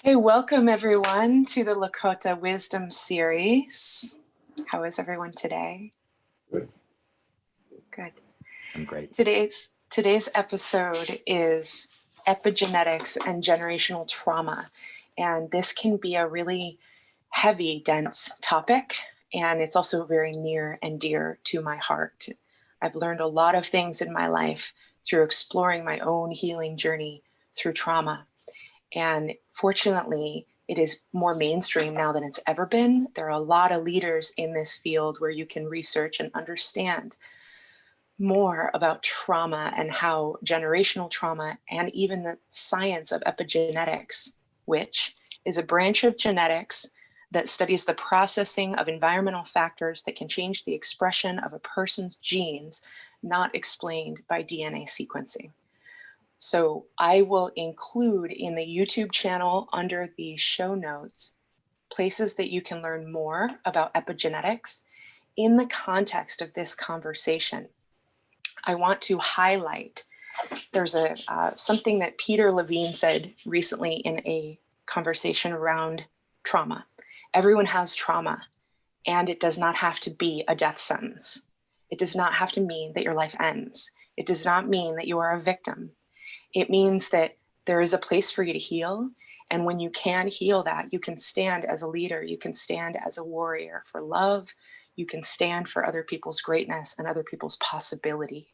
Hey, welcome everyone to the Lakota Wisdom Series. How is everyone today? Good. Good. I'm great. Today's episode is epigenetics and generational trauma. And this can be a really heavy, dense topic. And it's also very near and dear to my heart. I've learned a lot of things in my life through exploring my own healing journey through trauma. And fortunately, it is more mainstream now than it's ever been. There are a lot of leaders in this field where you can research and understand more about trauma and how generational trauma and even the science of epigenetics, which is a branch of genetics that studies the processing of environmental factors that can change the expression of a person's genes, not explained by DNA sequencing. So I will include in the YouTube channel under the show notes places that you can learn more about epigenetics in the context of this conversation. I want to highlight, there's something that Peter Levine said recently in a conversation around trauma. Everyone has trauma, and it does not have to be a death sentence. It does not have to mean that your life ends. It does not mean that you are a victim. It means that there is a place for you to heal. And when you can heal that, you can stand as a leader, you can stand as a warrior for love, you can stand for other people's greatness and other people's possibility.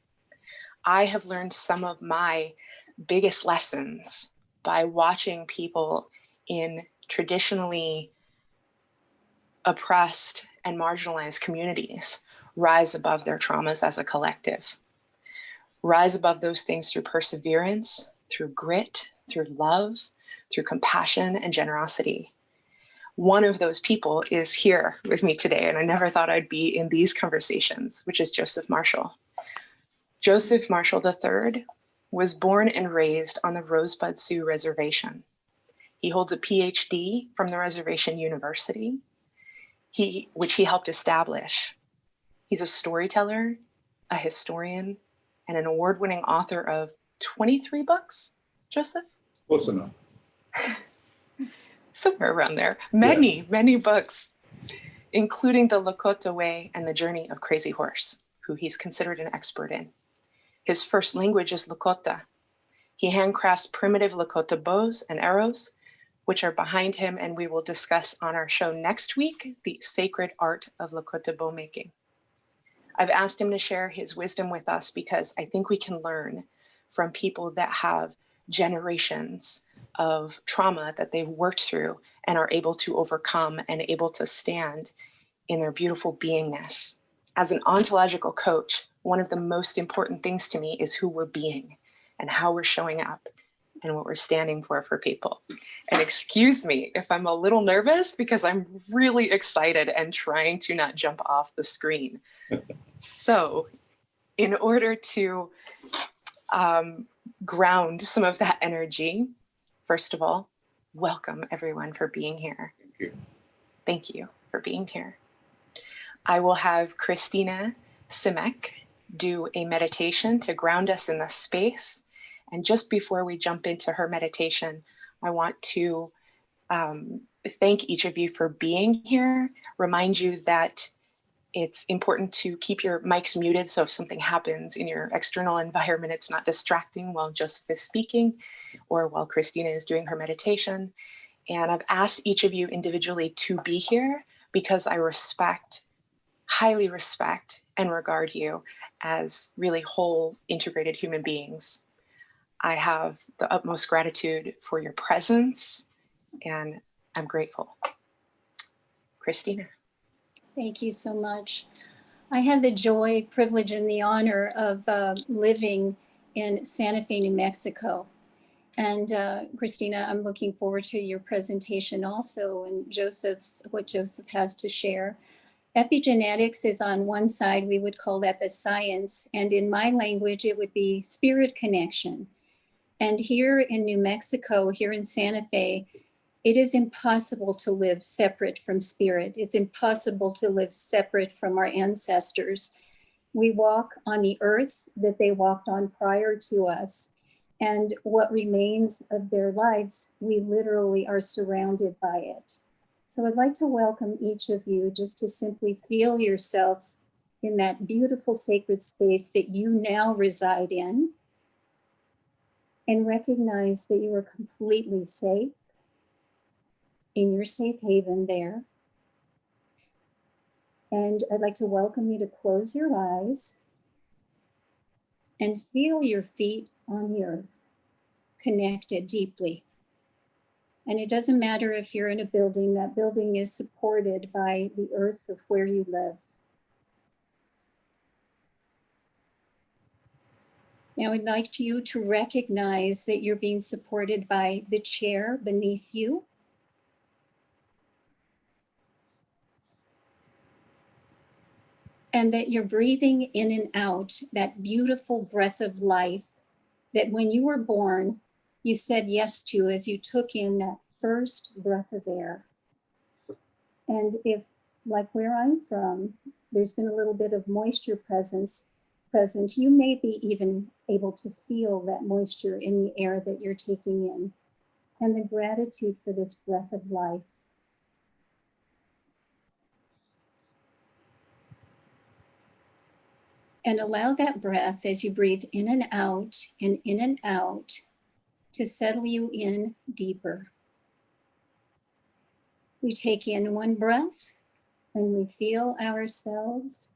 I have learned some of my biggest lessons by watching people in traditionally oppressed and marginalized communities rise above their traumas as a collective. Rise above those things through perseverance, through grit, through love, through compassion and generosity. One of those people is here with me today, and I never thought I'd be in these conversations, which is Joseph Marshall. Joseph Marshall III was born and raised on the Rosebud Sioux Reservation. He holds a PhD from the Reservation University, which he helped establish. He's a storyteller, a historian, and an award-winning author of 23 books, Joseph? Close enough. Somewhere around there. Many books, including The Lakota Way and The Journey of Crazy Horse, who he's considered an expert in. His first language is Lakota. He handcrafts primitive Lakota bows and arrows, which are behind him, and we will discuss on our show next week, the sacred art of Lakota bow making. I've asked him to share his wisdom with us because I think we can learn from people that have generations of trauma that they've worked through and are able to overcome and able to stand in their beautiful beingness. As an ontological coach, one of the most important things to me is who we're being and how we're showing up and what we're standing for people. And excuse me if I'm a little nervous because I'm really excited and trying to not jump off the screen. So in order to ground some of that energy, first of all, welcome everyone for being here. Thank you. Thank you for being here. I will have Christina Simek do a meditation to ground us in the space. And just before we jump into her meditation, I want to thank each of you for being here, remind you that it's important to keep your mics muted so if something happens in your external environment, it's not distracting while Joseph is speaking or while Christina is doing her meditation. And I've asked each of you individually to be here because I highly respect and regard you as really whole, integrated human beings. I have the utmost gratitude for your presence, and I'm grateful. Christina. Thank you so much. I had the joy, privilege, and the honor of living in Santa Fe, New Mexico. And Christina, I'm looking forward to your presentation also, and what Joseph has to share. Epigenetics is on one side, we would call that the science, and in my language, it would be spirit connection. And here in New Mexico, here in Santa Fe, it is impossible to live separate from spirit. It's impossible to live separate from our ancestors. We walk on the earth that they walked on prior to us. And what remains of their lives, we literally are surrounded by it. So I'd like to welcome each of you just to simply feel yourselves in that beautiful sacred space that you now reside in, and recognize that you are completely safe in your safe haven there. And I'd like to welcome you to close your eyes and feel your feet on the earth, connected deeply. And it doesn't matter if you're in a building, that building is supported by the earth of where you live. Now I'd like you to recognize that you're being supported by the chair beneath you. And that you're breathing in and out that beautiful breath of life that when you were born, you said yes to as you took in that first breath of air. And if, like where I'm from, there's been a little bit of moisture present, you may be even able to feel that moisture in the air that you're taking in, and the gratitude for this breath of life. And allow that breath as you breathe in and out to settle you in deeper. We take in one breath and we feel ourselves.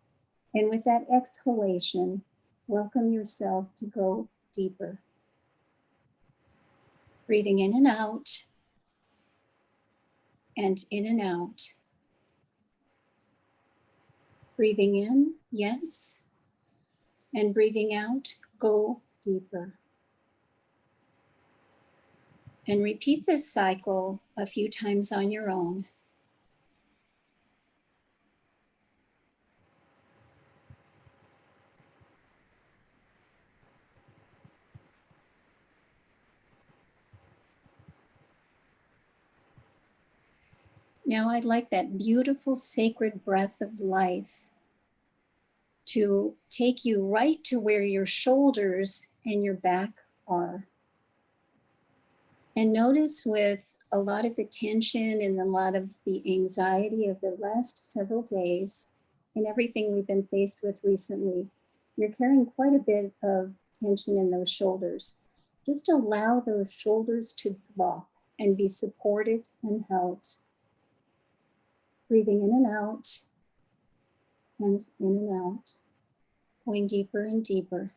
And with that exhalation, welcome yourself to go deeper. Breathing in and out, and in and out. Breathing in, yes. And breathing out, go deeper. And repeat this cycle a few times on your own. Now I'd like that beautiful sacred breath of life to take you right to where your shoulders and your back are. And notice with a lot of the tension and a lot of the anxiety of the last several days and everything we've been faced with recently, you're carrying quite a bit of tension in those shoulders. Just allow those shoulders to drop and be supported and held. Breathing in and out, and in and out, going deeper and deeper.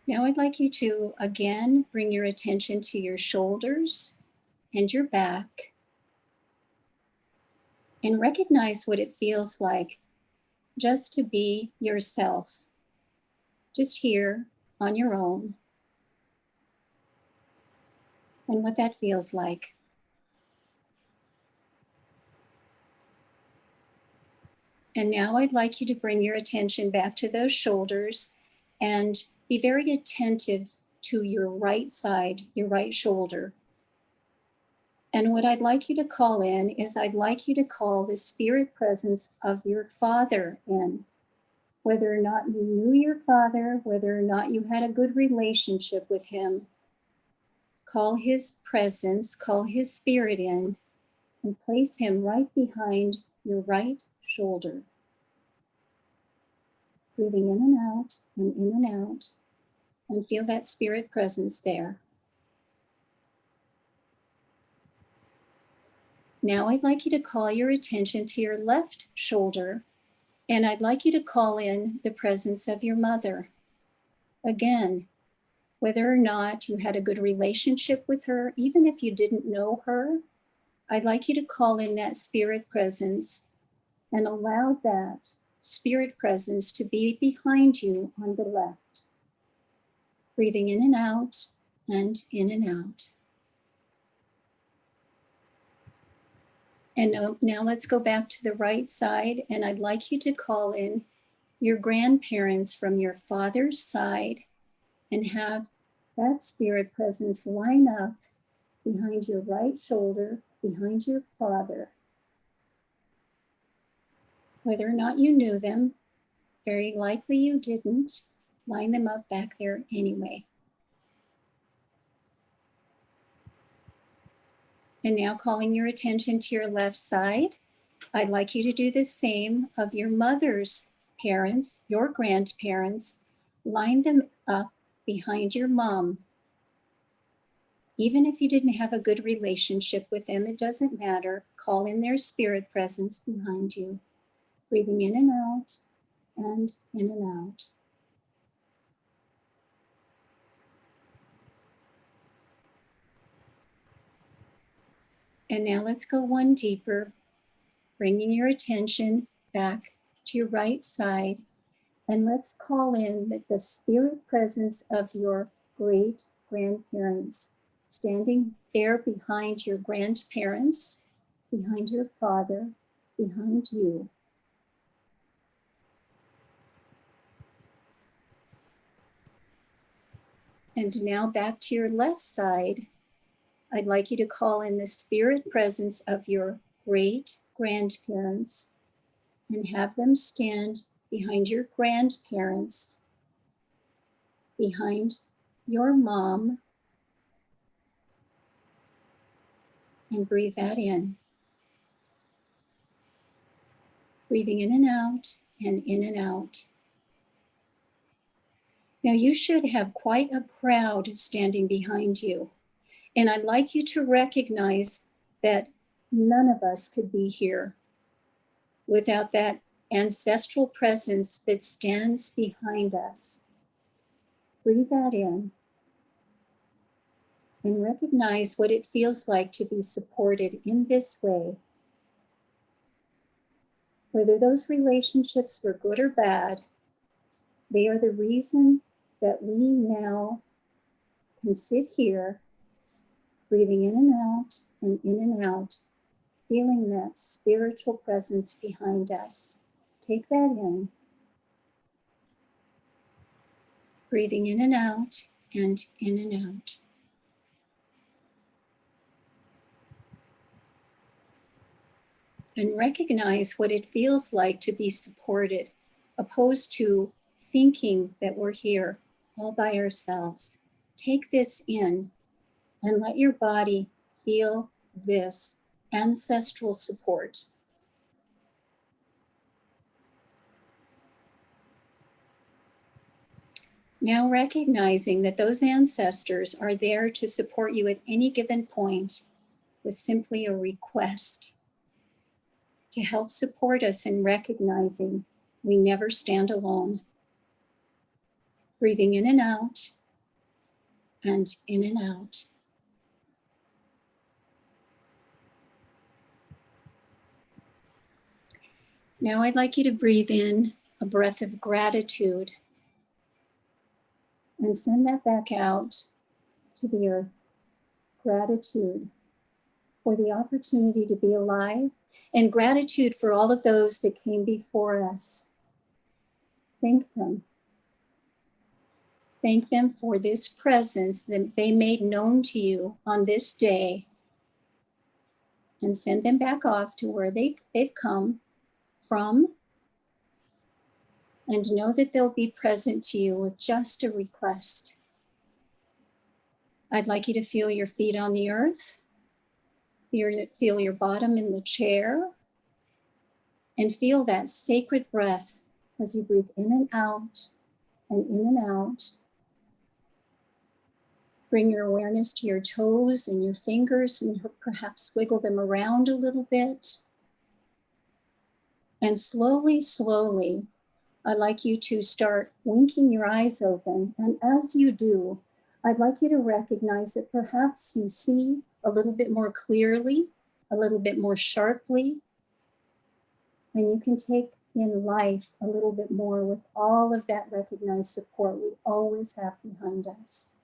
Now I'd like you to again bring your attention to your shoulders and your back and recognize what it feels like just to be yourself, just here on your own, and what that feels like. And now I'd like you to bring your attention back to those shoulders and be very attentive to your right side, your right shoulder. And what I'd like you to call in is I'd like you to call the spirit presence of your father in. Whether or not you knew your father, whether or not you had a good relationship with him, call his presence, call his spirit in, and place him right behind your right shoulder. Breathing in and out, and feel that spirit presence there. Now I'd like you to call your attention to your left shoulder, and I'd like you to call in the presence of your mother. Again, whether or not you had a good relationship with her, even if you didn't know her, I'd like you to call in that spirit presence and allow that spirit presence to be behind you on the left. Breathing in and out, and in and out. And now let's go back to the right side, and I'd like you to call in your grandparents from your father's side and have that spirit presence line up behind your right shoulder, behind your father. Whether or not you knew them, very likely you didn't, line them up back there anyway. And now calling your attention to your left side, I'd like you to do the same of your mother's parents, your grandparents. Line them up behind your mom. Even if you didn't have a good relationship with them, it doesn't matter. Call in their spirit presence behind you. Breathing in and out, and in and out. And now let's go one deeper, bringing your attention back to your right side. And let's call in the spirit presence of your great grandparents, standing there behind your grandparents, behind your father, behind you. And now back to your left side, I'd like you to call in the spirit presence of your great grandparents and have them stand behind your grandparents, behind your mom, and breathe that in. Breathing in and out, and in and out. Now you should have quite a crowd standing behind you. And I'd like you to recognize that none of us could be here without that ancestral presence that stands behind us. Breathe that in and recognize what it feels like to be supported in this way. Whether those relationships were good or bad, they are the reason that we now can sit here, breathing in and out, feeling that spiritual presence behind us. Take that in. Breathing in and out, and in and out. And recognize what it feels like to be supported, opposed to thinking that we're here all by ourselves. Take this in and let your body feel this ancestral support. Now recognizing that those ancestors are there to support you at any given point with simply a request to help support us in recognizing we never stand alone. Breathing in and out, and in and out. Now I'd like you to breathe in a breath of gratitude and send that back out to the earth. Gratitude for the opportunity to be alive, and gratitude for all of those that came before us. Thank them. Thank them for this presence that they made known to you on this day, and send them back off to where they've come from, and know that they'll be present to you with just a request. I'd like you to feel your feet on the earth, feel your bottom in the chair, and feel that sacred breath as you breathe in and out, and in and out. Bring your awareness to your toes and your fingers, and perhaps wiggle them around a little bit. And slowly, slowly, I'd like you to start winking your eyes open. And as you do, I'd like you to recognize that perhaps you see a little bit more clearly, a little bit more sharply, and you can take in life a little bit more with all of that recognized support we always have behind us.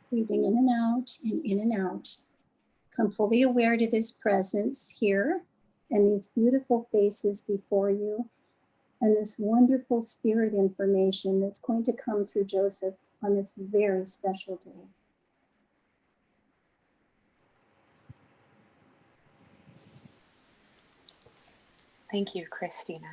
Breathing in and out, and in and out. Come fully aware to this presence here, and these beautiful faces before you, and this wonderful spirit information that's going to come through Joseph on this very special day. Thank you, Kristina.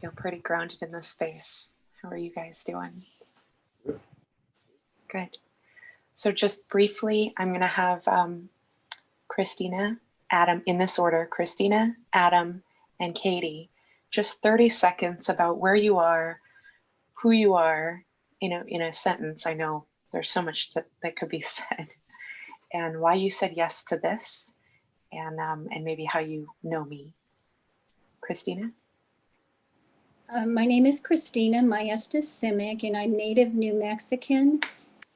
Feel pretty grounded in this space. How are you guys doing? Good. So just briefly, I'm going to have Kristina, Adam, in this order, Kristina, Adam, and Katie. Just 30 seconds about where you are, who you are, in a sentence. I know there's so much that could be said, and why you said yes to this, and maybe how you know me. Kristina? My name is Christina Simek, and I'm native New Mexican,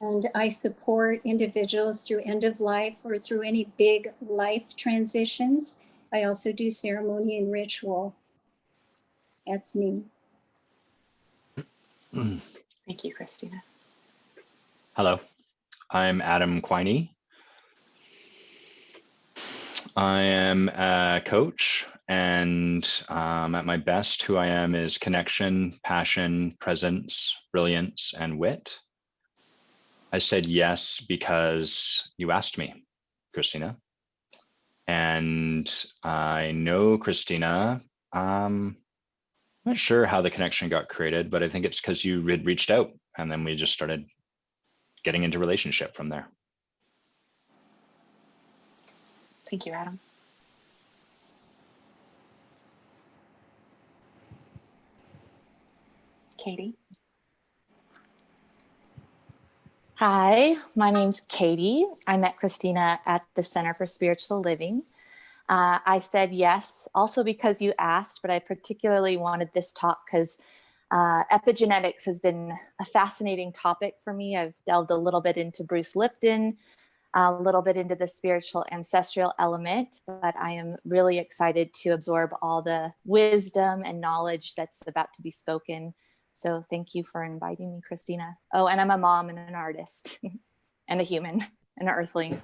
and I support individuals through end of life or through any big life transitions. I also do ceremony and ritual. That's me. Thank you, Kristina. Hello, I'm Adam Quiney. I am a coach, and at my best, who I am is connection, passion, presence, brilliance, and wit. I said yes because you asked me, Kristina. And I know Kristina. I'm not sure how the connection got created, but I think it's because you had reached out, and then we just started getting into relationship from there. Thank you, Adam. Katie? Hi, my name's Katie. I met Kristina at the Center for Spiritual Living. I said yes, also because you asked, but I particularly wanted this talk because epigenetics has been a fascinating topic for me. I've delved a little bit into Bruce Lipton, a little bit into the spiritual ancestral element, but I am really excited to absorb all the wisdom and knowledge that's about to be spoken. So thank you for inviting me, Kristina. Oh, and I'm a mom and an artist and a human, and an earthling.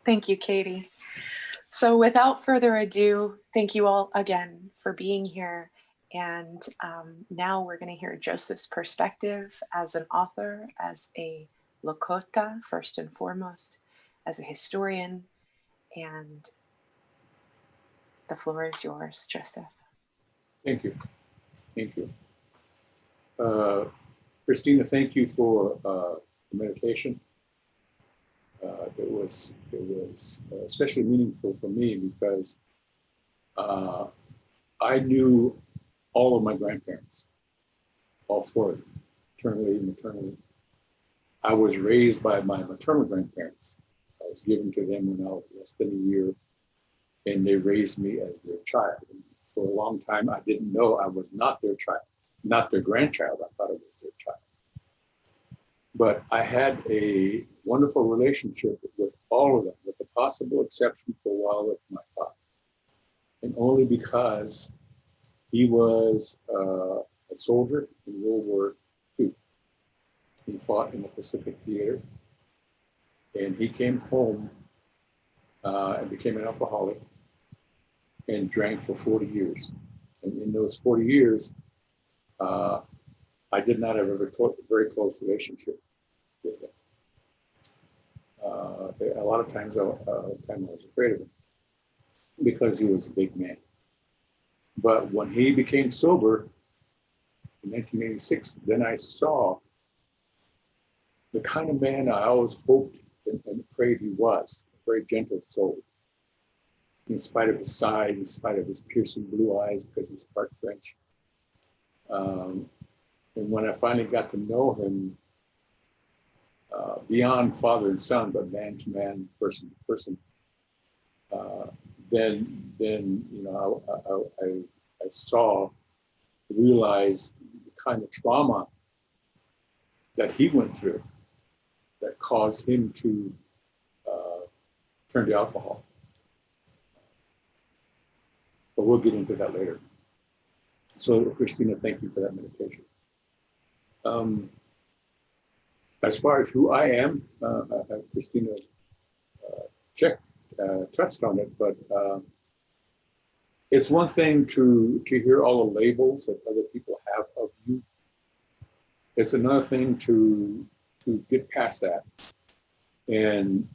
Thank you, Katie. So without further ado, thank you all again for being here. And now we're going to hear Joseph's perspective as an author, as a Lakota, first and foremost, as a historian, and the floor is yours, Joseph. Thank you. Thank you. Kristina, thank you for the meditation. It was especially meaningful for me because I knew all of my grandparents, all four of them, maternally and maternally. I was raised by my maternal grandparents. I was given to them when I was less than a year, and they raised me as their child. And for a long time, I didn't know I was not their child, not their grandchild. I thought I was their child. But I had a wonderful relationship with all of them, with the possible exception for a while with my father. And only because he was a soldier in World War II. He fought in the Pacific Theater, and he came home and became an alcoholic and drank for 40 years. And in those 40 years, I did not have a very close relationship with him. A lot of times I was afraid of him because he was a big man. But when he became sober in 1986, then I saw the kind of man I always hoped and prayed he was, a very gentle soul. In spite of his size, in spite of his piercing blue eyes, because he's part French. And when I finally got to know him, beyond father and son, but man to man, person to person, then you know, I saw, realized the kind of trauma that he went through that caused him to turn to alcohol. But we'll get into that later. So, Kristina, thank you for that meditation. As far as who I am, Kristina touched on it, but it's one thing to hear all the labels that other people have of you. It's another thing to get past that and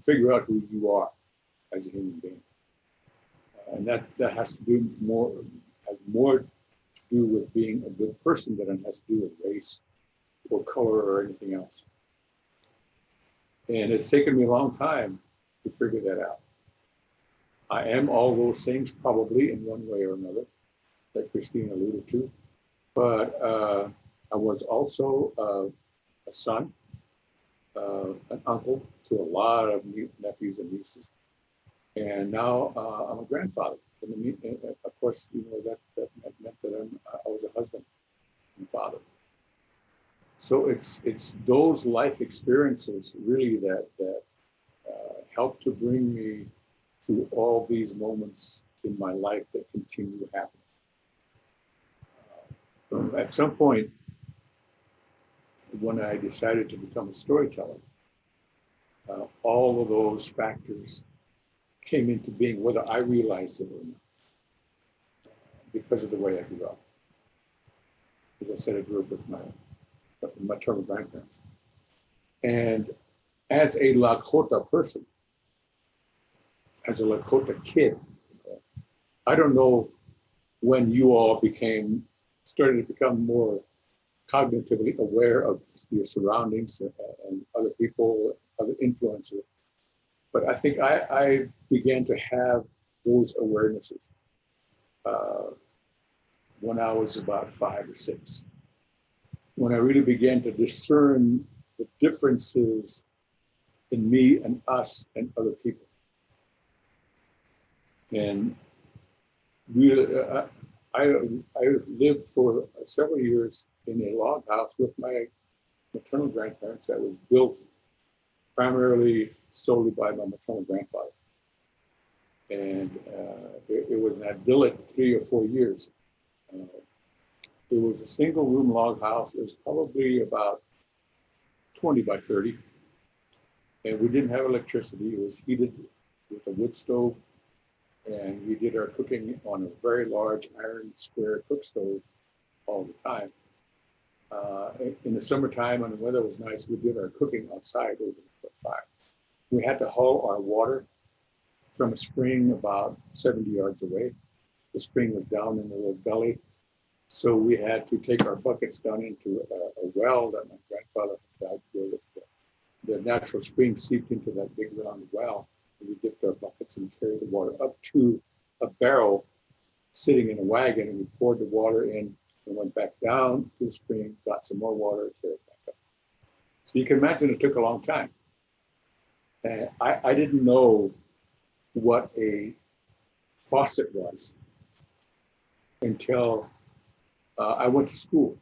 figure out who you are as a human being. And that has to do more to do with being a good person than it has to do with race or color or anything else. And it's taken me a long time to figure that out. I am all those things probably in one way or another, that Kristina alluded to, but I was also a son, an uncle to a lot of nephews and nieces, and now I'm a grandfather. And of course, you know, that meant that I was a husband and father. So it's those life experiences really that help to bring me to all these moments in my life that continue to happen. At some point, when I decided to become a storyteller, all of those factors came into being, whether I realized it or not, because of the way I grew up. As I said, I grew up with my maternal grandparents. And as a Lakota person, as a Lakota kid, I don't know when you all started to become more cognitively aware of your surroundings and other people, other influences. But I think I began to have those awarenesses when I was about 5 or 6, when I really began to discern the differences in me and us and other people. And I lived for several years in a log house with my maternal grandparents that was built primarily solely by my maternal grandfather. And it was an idyllic 3 or 4 years. It was a single room log house. It was probably about 20 by 30. And we didn't have electricity. It was heated with a wood stove. And we did our cooking on a very large iron square cook stove all the time. In the summertime, when the weather was nice, we did our cooking outside over the fire. We had to haul our water from a spring about 70 yards away. The spring was down in a little gully. So we had to take our buckets down into a well that my grandfather had dug, where the natural spring seeped into that big round well. And we dipped our buckets and carried the water up to a barrel sitting in a wagon, and we poured the water in and went back down to the spring, got some more water, and carried it back up. So you can imagine it took a long time. And I didn't know what a faucet was until I went to school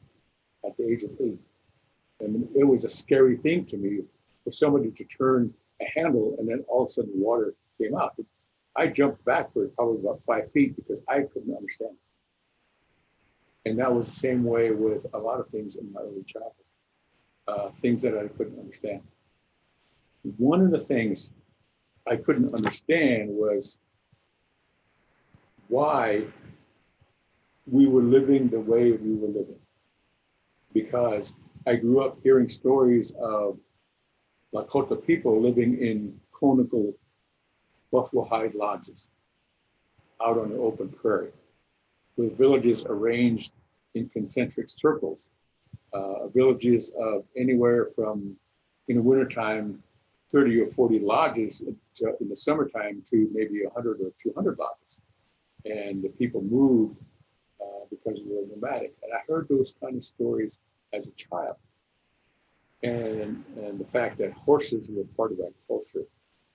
at the age of 8. And it was a scary thing to me for somebody to turn a handle and then all of a sudden water came out. I jumped backward probably about 5 feet because I couldn't understand it. And that was the same way with a lot of things in my early childhood, things that I couldn't understand. One of the things I couldn't understand was why we were living the way we were living. Because I grew up hearing stories of Lakota people living in conical buffalo hide lodges out on the open prairie, with villages arranged in concentric circles, villages of anywhere from, in the wintertime, 30 or 40 lodges in the summertime to maybe 100 or 200 lodges. And the people moved because we were nomadic. And I heard those kind of stories as a child. And the fact that horses were part of that culture,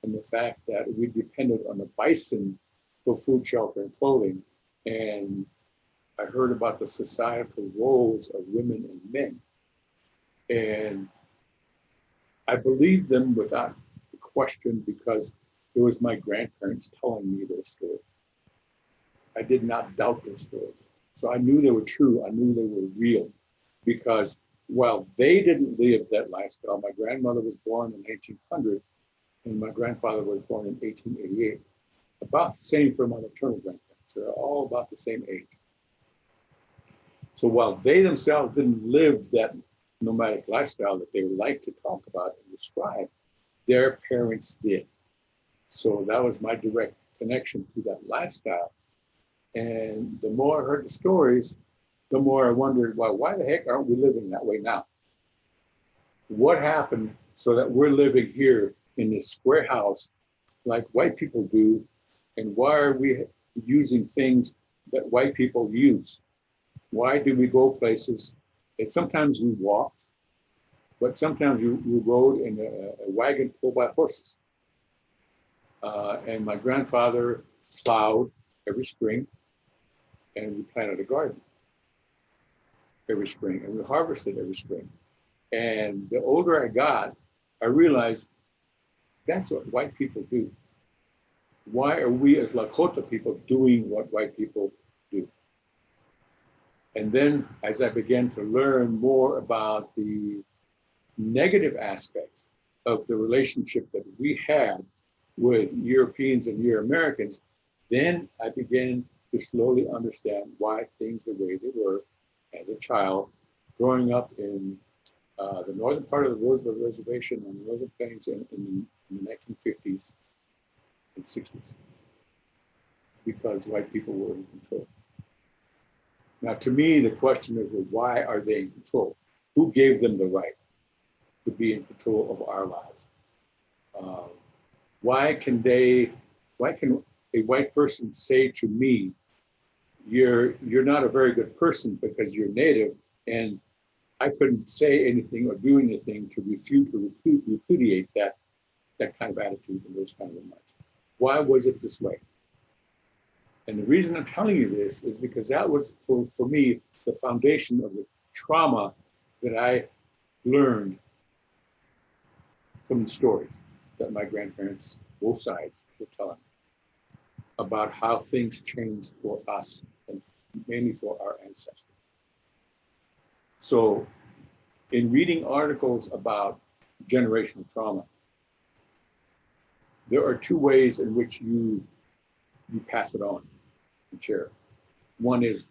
and the fact that we depended on the bison for food, shelter, and clothing. And I heard about the societal roles of women and men. And I believed them without question because it was my grandparents telling me those stories. I did not doubt those stories. So I knew they were true. I knew they were real, because while they didn't live that lifestyle, my grandmother was born in 1800 and my grandfather was born in 1888. About the same for my maternal grandparents. So they're all about the same age. So while they themselves didn't live that nomadic lifestyle that they would like to talk about and describe, their parents did. So that was my direct connection to that lifestyle. And the more I heard the stories, the more I wondered, well, why the heck aren't we living that way now? What happened so that we're living here in this square house like white people do? And why are we using things that white people use? Why do we go places? And sometimes we walked, but sometimes we rode in a wagon pulled by horses. And my grandfather plowed every spring, and we planted a garden every spring, and we harvested every spring. And the older I got, I realized that's what white people do. Why are we as Lakota people doing what white people do? And then as I began to learn more about the negative aspects of the relationship that we had with Europeans and Euro-Americans, then I began to slowly understand why things the way they were as a child growing up in the northern part of the Rosebud Reservation on the Northern Plains in the 1950s and 60s, because white people were in control. Now, to me, the question is, well, why are they in control? Who gave them the right to be in control of our lives? Why can a white person say to me, you're not a very good person because you're native, and I couldn't say anything or do anything to refute or repudiate that kind of attitude and those kind of remarks? Why was it this way? And the reason I'm telling you this is because that was, for me, the foundation of the trauma that I learned from the stories that my grandparents, both sides, were telling me about how things changed for us and mainly for our ancestors. So in reading articles about generational trauma, there are two ways in which you pass it on and share it. One is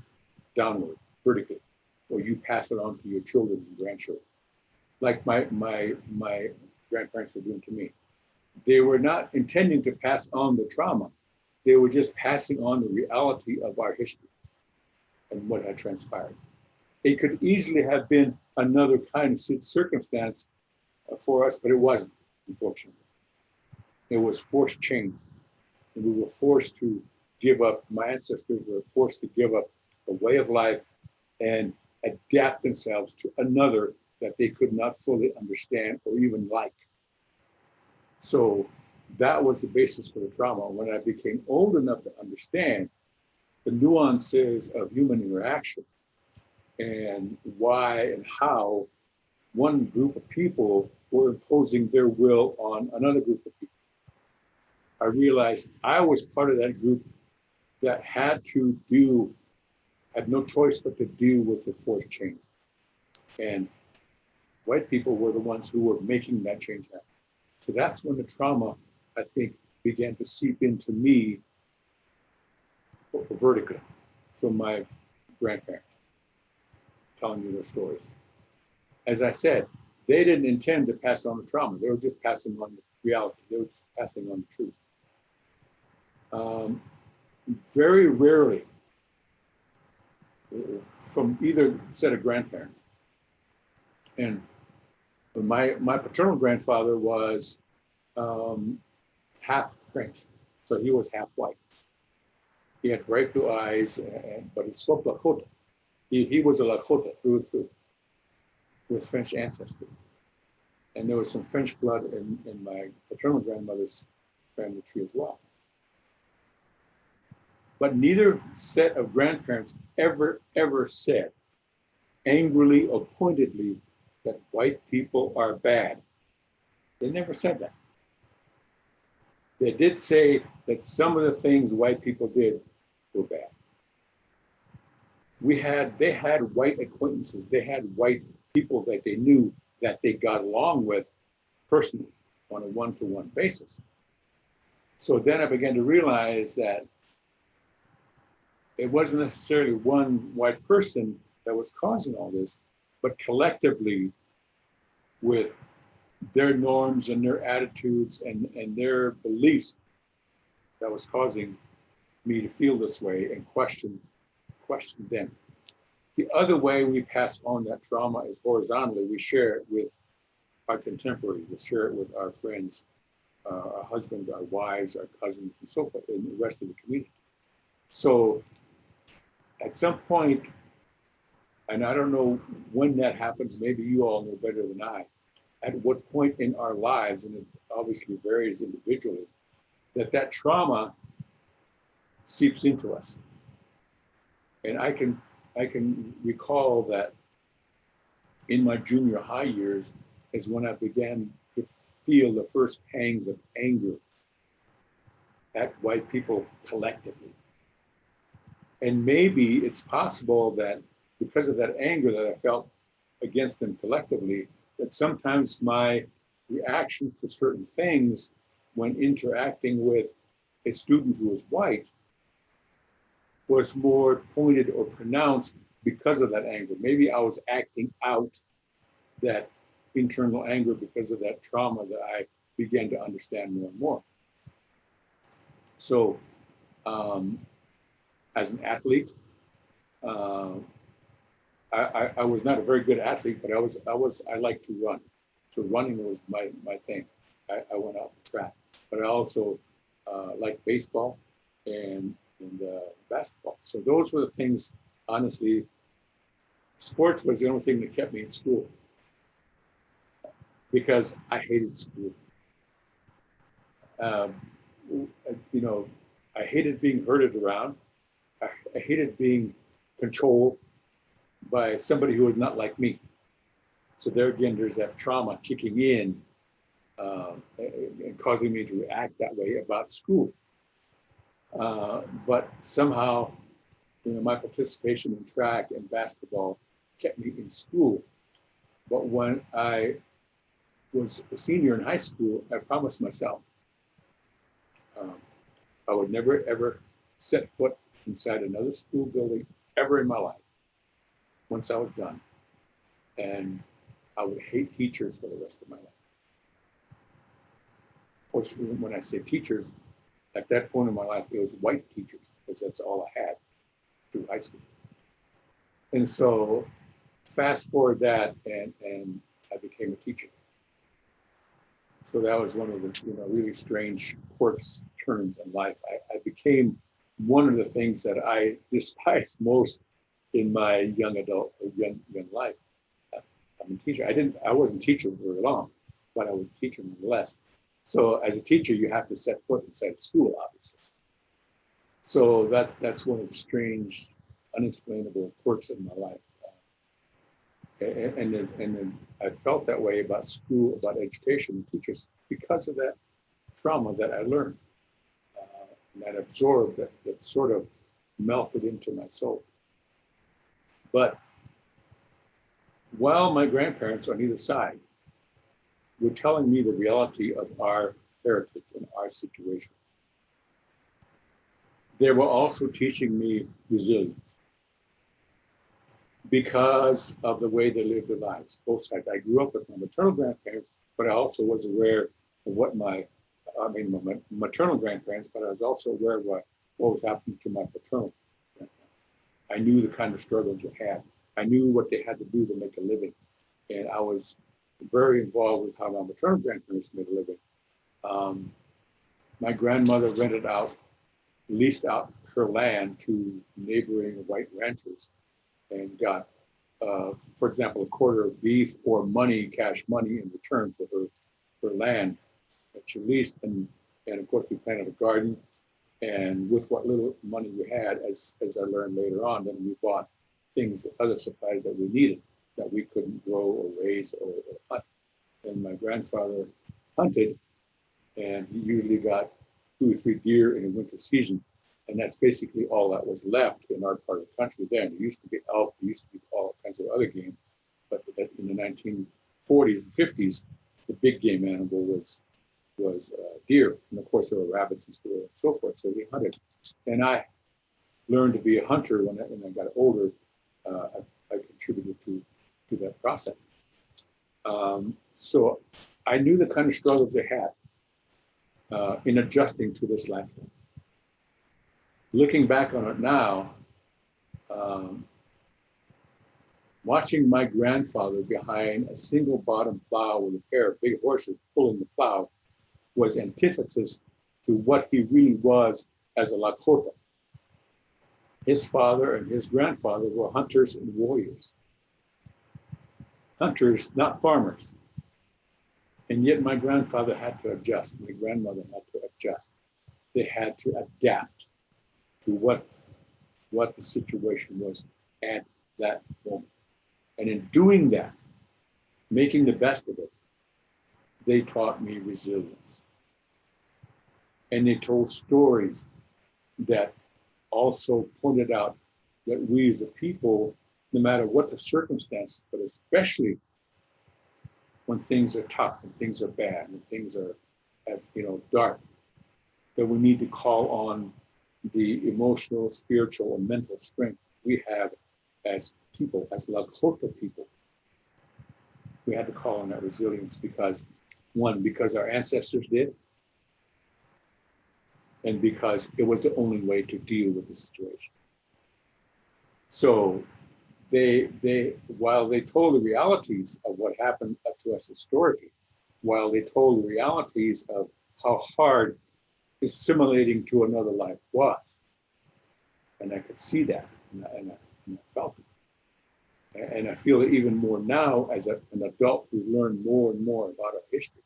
downward, vertically, or you pass it on to your children and grandchildren, like my grandparents were doing to me. They were not intending to pass on the trauma. They were just passing on the reality of our history and what had transpired. It could easily have been another kind of circumstance for us, but it wasn't, unfortunately. It was forced change. And we were forced to give up, my ancestors were forced to give up a way of life and adapt themselves to another that they could not fully understand or even like. So that was the basis for the trauma. When I became old enough to understand the nuances of human interaction and why and how one group of people were imposing their will on another group of people, I realized I was part of that group that had no choice but to deal with the forced change. And white people were the ones who were making that change happen. So that's when the trauma, I think, began to seep into me vertically from my grandparents, telling me their stories. As I said, they didn't intend to pass on the trauma. They were just passing on the reality. They were just passing on the truth. Very rarely, from either set of grandparents. And my paternal grandfather was half French, so he was half white. He had bright blue eyes, but he spoke Lakota. He was a Lakota through and through, with French ancestry. And there was some French blood in my paternal grandmother's family tree as well. But neither set of grandparents ever said angrily or pointedly that white people are bad. They never said that. They did say that some of the things white people did were bad. They had white acquaintances. They had white people that they knew that they got along with personally on a one-to-one basis. So then I began to realize that it wasn't necessarily one white person that was causing all this, but collectively with their norms and their attitudes and their beliefs that was causing me to feel this way and question them. The other way we pass on that trauma is horizontally. We share it with our contemporaries, we share it with our friends, our husbands, our wives, our cousins, and so forth, and the rest of the community. So at some point, and I don't know when that happens, maybe you all know better than I, at what point in our lives, and it obviously varies individually, that trauma seeps into us. And I can recall that in my junior high years is when I began to feel the first pangs of anger at white people collectively. And maybe it's possible that because of that anger that I felt against them collectively, that sometimes my reactions to certain things when interacting with a student who was white was more pointed or pronounced because of that anger. Maybe I was acting out that internal anger because of that trauma that I began to understand more and more. So as an athlete, I was not a very good athlete, but I liked to run. So running was my thing. I went out for track, but I also liked baseball and basketball. So those were the things, honestly. Sports was the only thing that kept me in school because I hated school. I hated being herded around. I hated being controlled by somebody who was not like me. So there again, there's that trauma kicking in and causing me to react that way about school. But somehow, my participation in track and basketball kept me in school. But when I was a senior in high school, I promised myself I would never, ever set foot inside another school building ever in my life once I was done. And I would hate teachers for the rest of my life. Of course, when I say teachers, at that point in my life, it was white teachers because that's all I had through high school. And so fast forward that and I became a teacher. So that was one of the really strange quirks, turns in life. I became one of the things that I despised most in my young life. I'm a teacher. I wasn't a teacher very long, but I was a teacher nonetheless. So as a teacher, you have to set foot inside school, obviously. So that's one of the strange, unexplainable quirks in my life. And then I felt that way about school, about education and teachers because of that trauma that I learned and that absorbed, that sort of melted into my soul. But while my grandparents on either side were telling me the reality of our heritage and our situation, they were also teaching me resilience because of the way they lived their lives, both sides. I grew up with my maternal grandparents, but I also was aware of what my maternal grandparents, but I was also aware of what was happening to my paternal grandparents. I knew the kind of struggles they had. I knew what they had to do to make a living. And I was very involved with how my maternal grandparents made a living. My grandmother leased out her land to neighboring white ranchers and got, for example, a quarter of beef or money, cash money in return for her land that she leased. And of course, we planted a garden. And with what little money we had, as I learned later on, then we bought things, other supplies that we needed that we couldn't grow or raise or hunt. And my grandfather hunted, and he usually got 2 or 3 deer in a winter season. And that's basically all that was left in our part of the country then. There used to be elk, there used to be all kinds of other game. But in the 1940s and 50s, the big game animal was deer. And of course, there were rabbits and so forth. So we hunted. And I learned to be a hunter when I got older. I contributed to that process. So I knew the kind of struggles they had in adjusting to this lifestyle. Looking back on it now, watching my grandfather behind a single bottom plow with a pair of big horses pulling the plow was antithesis to what he really was as a Lakota. His father and his grandfather were hunters and warriors. Hunters, not farmers. And yet my grandfather had to adjust, my grandmother had to adjust. They had to adapt to what the situation was at that moment. And in doing that, making the best of it, they taught me resilience. And they told stories that also pointed out that we as a people, no matter what the circumstances, but especially when things are tough and things are bad and things are, as dark, that we need to call on the emotional, spiritual, and mental strength we have as people, as Lakota people. We had to call on that resilience because our ancestors did, and because it was the only way to deal with the situation. So while they told the realities of what happened to us historically, while they told the realities of how hard assimilating to another life was, and I could see that, and I felt it. And I feel it even more now as an adult who's learned more and more about our history.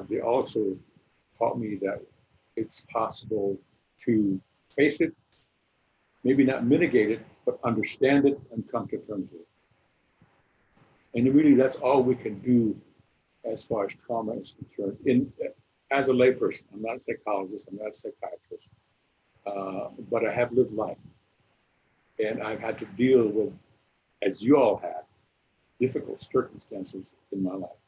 They also taught me that it's possible to face it, maybe not mitigate it, but understand it and come to terms with it. And really, that's all we can do as far as trauma is concerned. As a layperson, I'm not a psychologist, I'm not a psychiatrist, but I have lived life. And I've had to deal with, as you all have, difficult circumstances in my life.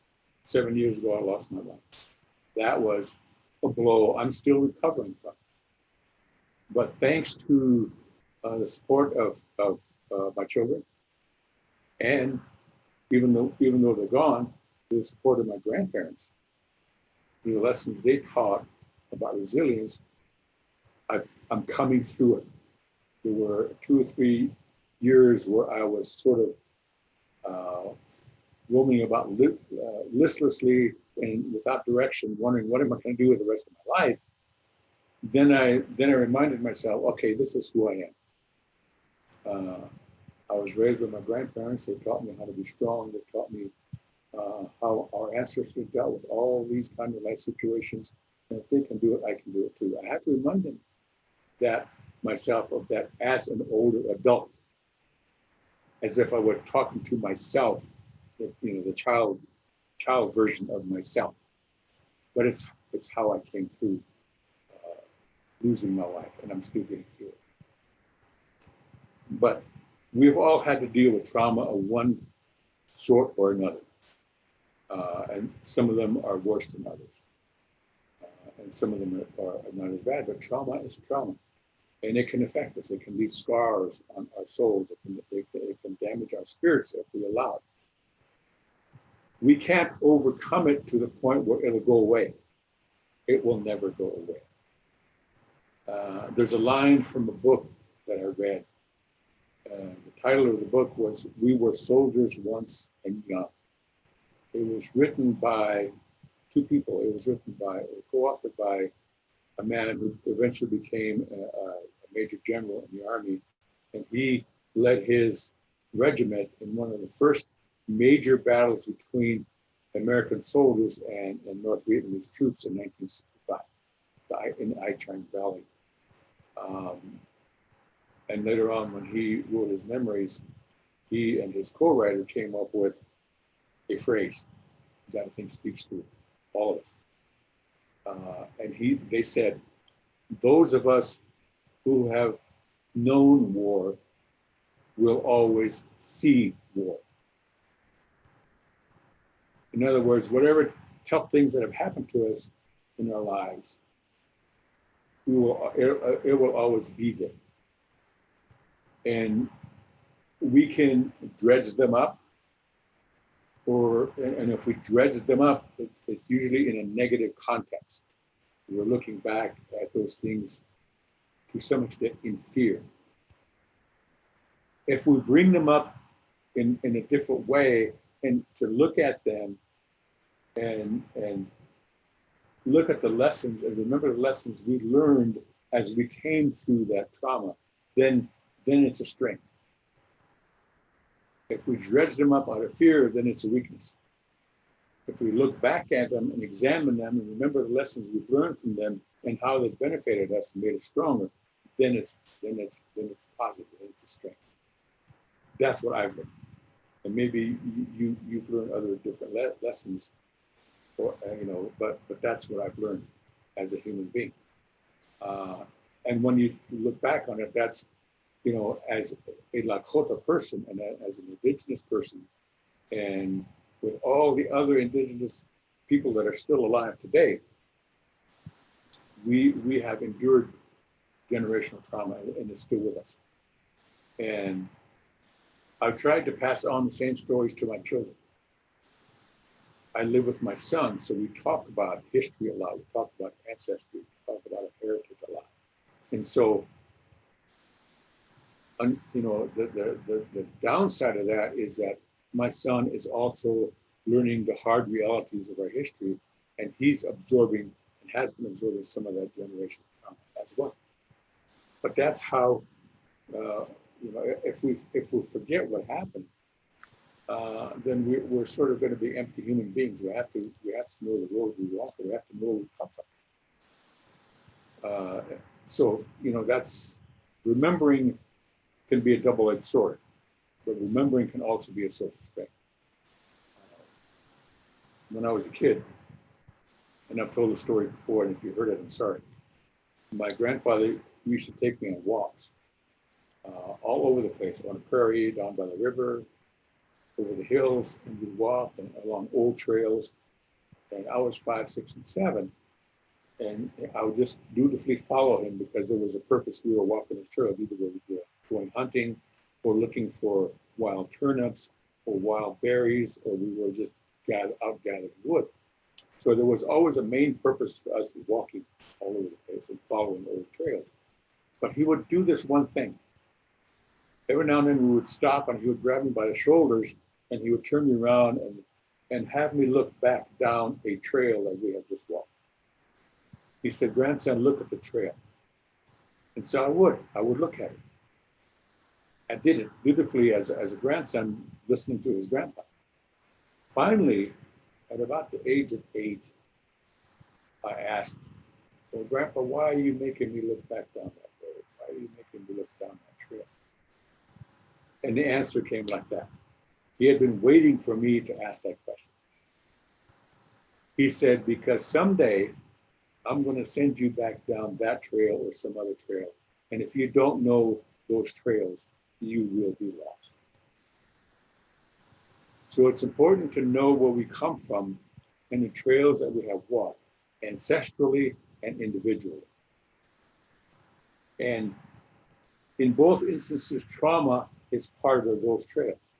7 years ago, I lost my life. That was a blow I'm still recovering from. But thanks to the support of my children, and even though they're gone, the support of my grandparents, the lessons they taught about resilience, I'm coming through it. There were 2 or 3 years where I was sort of roaming about listlessly and without direction, wondering what am I going to do with the rest of my life. Then I reminded myself, okay, this is who I am. I was raised by my grandparents. They taught me how to be strong. They taught me how our ancestors dealt with all these kind of life situations. And if they can do it, I can do it too. I have to remind them of that as an older adult, as if I were talking to myself, the child version of myself. But it's how I came through losing my life, and I'm still getting through it. But we've all had to deal with trauma of one sort or another. And some of them are worse than others. And some of them are not as bad, but trauma is trauma. And it can affect us. It can leave scars on our souls. It can damage our spirits if we allow it. We can't overcome it to the point where it'll go away. It will never go away. There's a line from a book that I read. The title of the book was "We Were Soldiers Once and Young." It was written by 2 people. It was co-authored by a man who eventually became a major general in the Army. And he led his regiment in one of the first major battles between American soldiers and North Vietnamese troops in 1965, in the Ai Chang Valley. And later on, when he wrote his memories, he and his co-writer came up with a phrase that I think speaks to all of us. And they said, those of us who have known war will always see war. In other words, whatever tough things that have happened to us in our lives, it will always be there. And we can dredge them up, and if we dredge them up, it's usually in a negative context. We're looking back at those things to some extent in fear. If we bring them up in a different way and to look at them and look at the lessons and remember the lessons we learned as we came through that trauma, then it's a strength. If we dredge them up out of fear, then it's a weakness. If we look back at them and examine them and remember the lessons we've learned from them and how they benefited us and made us stronger, then it's positive, it's a strength. That's what I've learned. And maybe you've learned other different lessons, or but that's what I've learned as a human being. And when you look back on it, that's as a Lakota person and as an indigenous person, and with all the other indigenous people that are still alive today, we have endured generational trauma, and it's still with us. And I've tried to pass on the same stories to my children. I live with my son, so we talk about history a lot. We talk about ancestry. We talk about our heritage a lot. And so, the downside of that is that my son is also learning the hard realities of our history, and he's absorbing and has been absorbing some of that generational trauma as well. But that's how, if we forget what happened, then we're sort of going to be empty human beings. We have to know the road we walk. We have to know where we come from. So that's remembering can be a double-edged sword, but remembering can also be a source of strength. When I was a kid, and I've told the story before, and if you heard it, I'm sorry. My grandfather used to take me on walks all over the place, on the prairie, down by the river, over the hills, and we'd walk and along old trails. And I was 5, 6, and 7, and I would just dutifully follow him because there was a purpose. We were walking this trail. Either we were going hunting, or looking for wild turnips, or wild berries, or we were just out gathering wood. So there was always a main purpose to us walking all over the place and following old trails. But he would do this one thing. Every now and then we would stop, and he would grab me by the shoulders, and he would turn me around and have me look back down a trail that we had just walked. He said, "Grandson, look at the trail." And so I would look at it. I did it dutifully as a grandson listening to his grandpa. Finally, at about the age of 8, I asked, "Well, Grandpa, why are you making me look back down that road? Why are you making me look down that trail?" And the answer came like that. He had been waiting for me to ask that question. He said, "Because someday I'm going to send you back down that trail or some other trail. And if you don't know those trails, you will be lost." So it's important to know where we come from and the trails that we have walked, ancestrally and individually. And in both instances, trauma is part of those trails,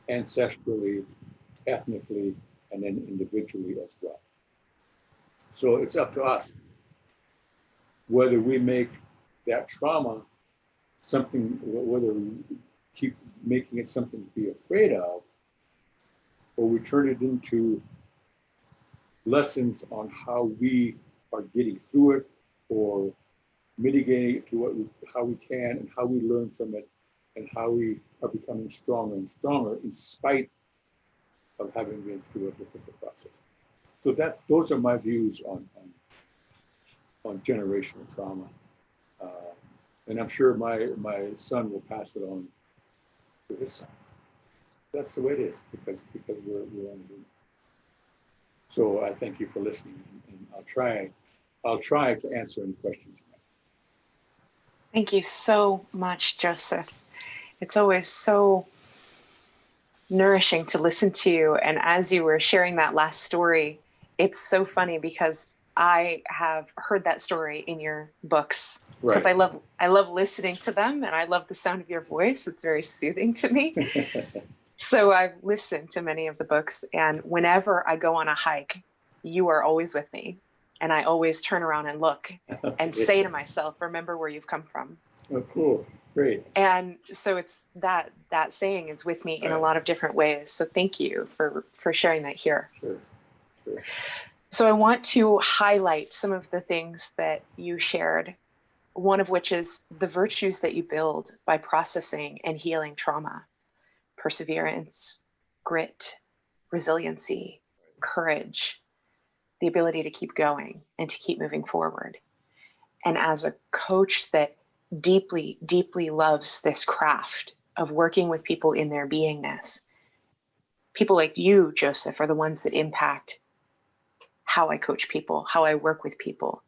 ancestrally, ethnically, and then individually as well. So it's up to us whether we make that trauma something, whether we keep making it something to be afraid of, or we turn it into lessons on how we are getting through it, or mitigating it to how we can, and how we learn from it, and how we are becoming stronger and stronger in spite of having been through a difficult process. So those are my views on generational trauma. And I'm sure my son will pass it on to his son. That's the way it is, because we're on the. So I thank you for listening, and I'll try to answer any questions you have. Thank you so much, Joseph. It's always so nourishing to listen to you. And as you were sharing that last story, it's so funny because I have heard that story in your books because Right. I love listening to them, and I love the sound of your voice. It's very soothing to me. So I've listened to many of the books, and whenever I go on a hike, you are always with me. And I always turn around and look and say to myself, remember where you've come from. Oh, cool. Great. And so it's that saying is with me in a lot of different ways. So thank you for sharing that here. Sure. Sure. So I want to highlight some of the things that you shared, one of which is the virtues that you build by processing and healing trauma: perseverance, grit, resiliency, courage, the ability to keep going and to keep moving forward. And as a coach that deeply, deeply loves this craft of working with people in their beingness, people like you, Joseph, are the ones that impact how I coach people, how I work with people.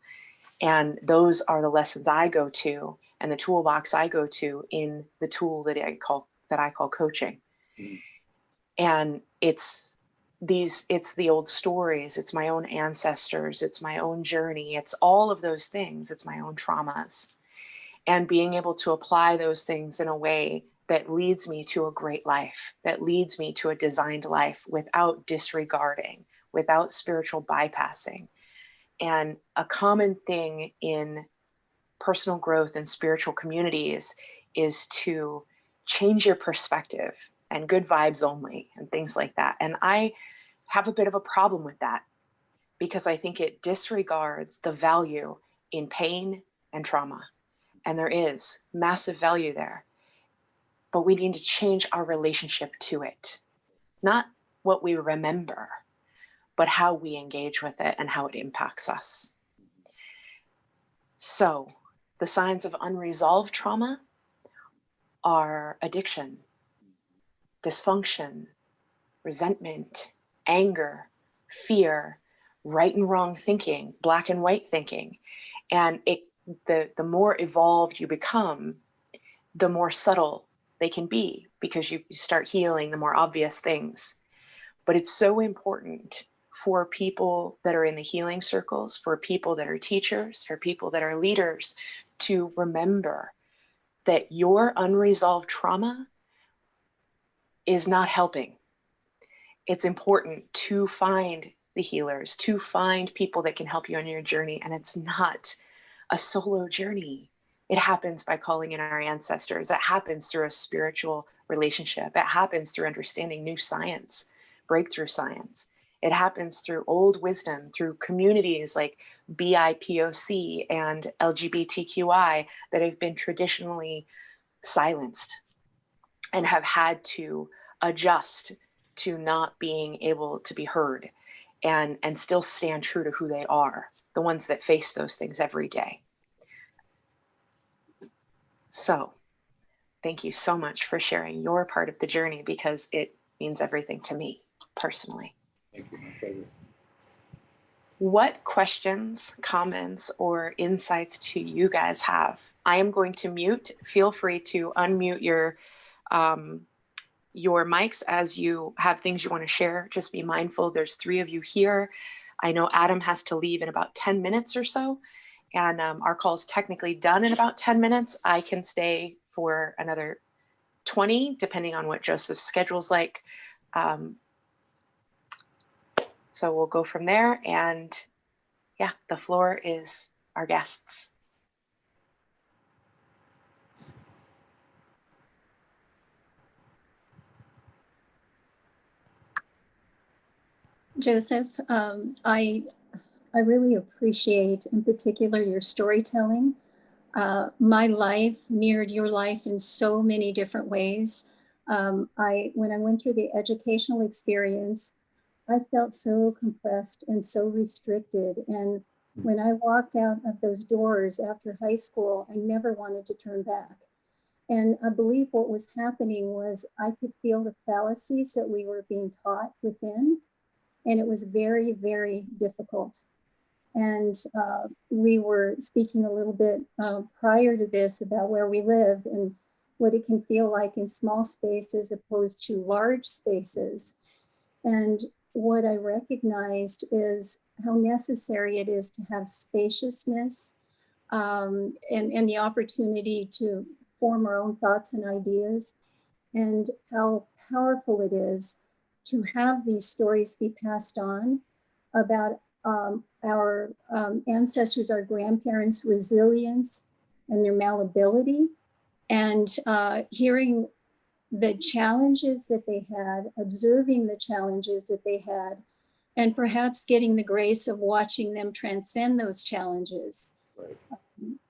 And those are the lessons I go to and the toolbox I go to in the tool that I call coaching. Mm-hmm. And it's the old stories, it's my own ancestors, it's my own journey, it's all of those things, it's my own traumas. And being able to apply those things in a way that leads me to a great life, that leads me to a designed life without disregarding, without spiritual bypassing. And a common thing in personal growth and spiritual communities is to change your perspective and good vibes only and things like that. And I have a bit of a problem with that because I think it disregards the value in pain and trauma. And there is massive value there. But we need to change our relationship to it. Not what we remember, but how we engage with it and how it impacts us. So the signs of unresolved trauma are addiction, dysfunction, resentment, anger, fear, right and wrong thinking, black and white thinking. And the more evolved you become, the more subtle they can be because you start healing the more obvious things. But it's so important for people that are in the healing circles, for people that are teachers, for people that are leaders, to remember that your unresolved trauma is not helping. It's important to find the healers, to find people that can help you on your journey. And it's not a solo journey. It happens by calling in our ancestors. It happens through a spiritual relationship. It happens through understanding new science, breakthrough science. It happens through old wisdom, through communities like BIPOC and LGBTQI that have been traditionally silenced and have had to adjust to not being able to be heard and still stand true to who they are, the ones that face those things every day. So thank you so much for sharing your part of the journey because it means everything to me personally. Thank you, my pleasure. What questions, comments, or insights do you guys have? I am going to mute. Feel free to unmute your mics as you have things you want to share. Just be mindful. There's 3 of you here. I know Adam has to leave in about 10 minutes or so. And our call is technically done in about 10 minutes. I can stay for another 20, depending on what Joseph's schedule's like. So we'll go from there. And yeah, the floor is our guests. Joseph, I really appreciate, in particular, your storytelling. My life mirrored your life in so many different ways. When I went through the educational experience, I felt so compressed and so restricted. And when I walked out of those doors after high school, I never wanted to turn back. And I believe what was happening was I could feel the fallacies that we were being taught within. And it was very, very difficult. And we were speaking a little bit prior to this about where we live and what it can feel like in small spaces opposed to large spaces. And what I recognized is how necessary it is to have spaciousness and the opportunity to form our own thoughts and ideas, and how powerful it is to have these stories be passed on about our ancestors, our grandparents' resilience and their malleability, and hearing the challenges that they had, observing the challenges that they had, and perhaps getting the grace of watching them transcend those challenges. Right.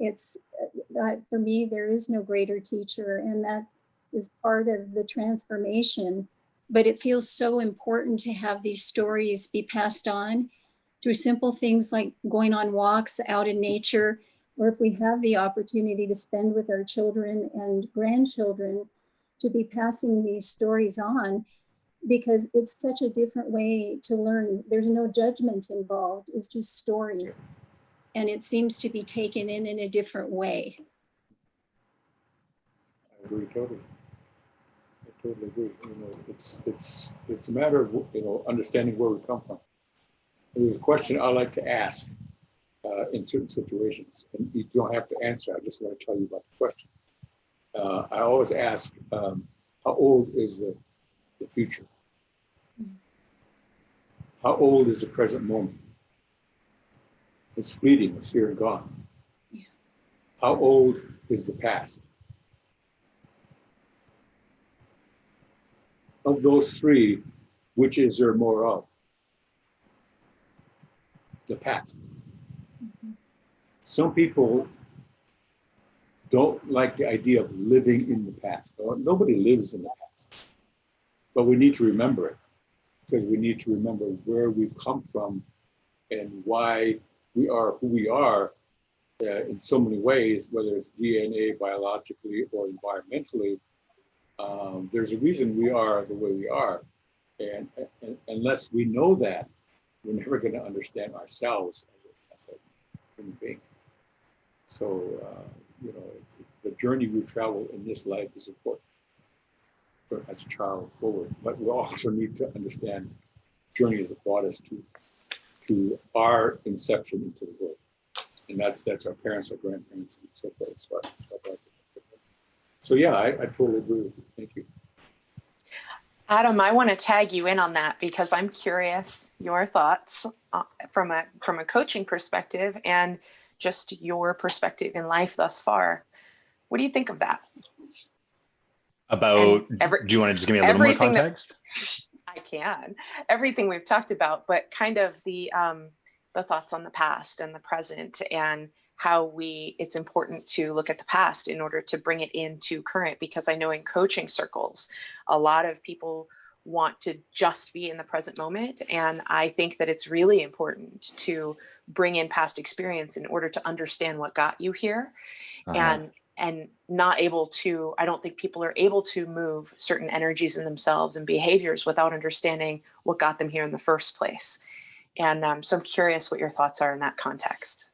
It's for me, there is no greater teacher, and that is part of the transformation. But it feels so important to have these stories be passed on through simple things like going on walks out in nature, or if we have the opportunity to spend with our children and grandchildren, to be passing these stories on, because it's such a different way to learn. There's no judgment involved, it's just story. And it seems to be taken in a different way. I agree totally. I totally agree. You know, it's a matter of, you know, understanding where we come from. There's a question I like to ask in certain situations, and you don't have to answer. I just want to tell you about the question. I always ask, how old is the future? How old is the present moment? It's fleeting, it's here and gone. Yeah. How old is the past? Of those three, which is there more of? The past. Mm-hmm. Some people don't like the idea of living in the past. Nobody lives in the past, but we need to remember it, because we need to remember where we've come from and why we are who we are in so many ways, whether it's DNA, biologically, or environmentally. There's a reason we are the way we are. And unless we know that, we're never going to understand ourselves as a human being. So, you know, the journey we travel in this life is important as a child forward, but we also need to understand the journey that brought us to our inception into the world. And that's our parents, our grandparents, and so forth. So yeah, I totally agree with you. Thank you. Adam, I want to tag you in on that because I'm curious your thoughts from a coaching perspective and just your perspective in life thus far. What do you think of that? About, do you want to just give me a little more context? I can. Everything we've talked about, but kind of the thoughts on the past and the present, and how it's important to look at the past in order to bring it into current, because I know in coaching circles, a lot of people want to just be in the present moment. And I think that it's really important to bring in past experience in order to understand what got you here. And not able to, I don't think people are able to move certain energies in themselves and behaviors without understanding what got them here in the first place. And so I'm curious what your thoughts are in that context.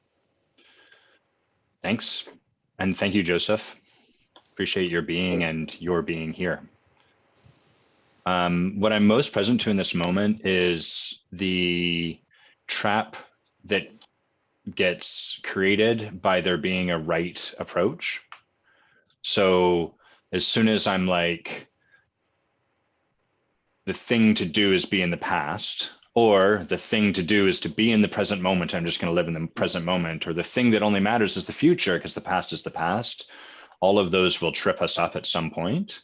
Thanks. And thank you, Joseph. Appreciate your being and your being here. What I'm most present to in this moment is the trap that gets created by there being a right approach. So as soon as I'm like, the thing to do is be in the past, or the thing to do is to be in the present moment, I'm just going to live in the present moment, or the thing that only matters is the future because the past is the past, all of those will trip us up at some point.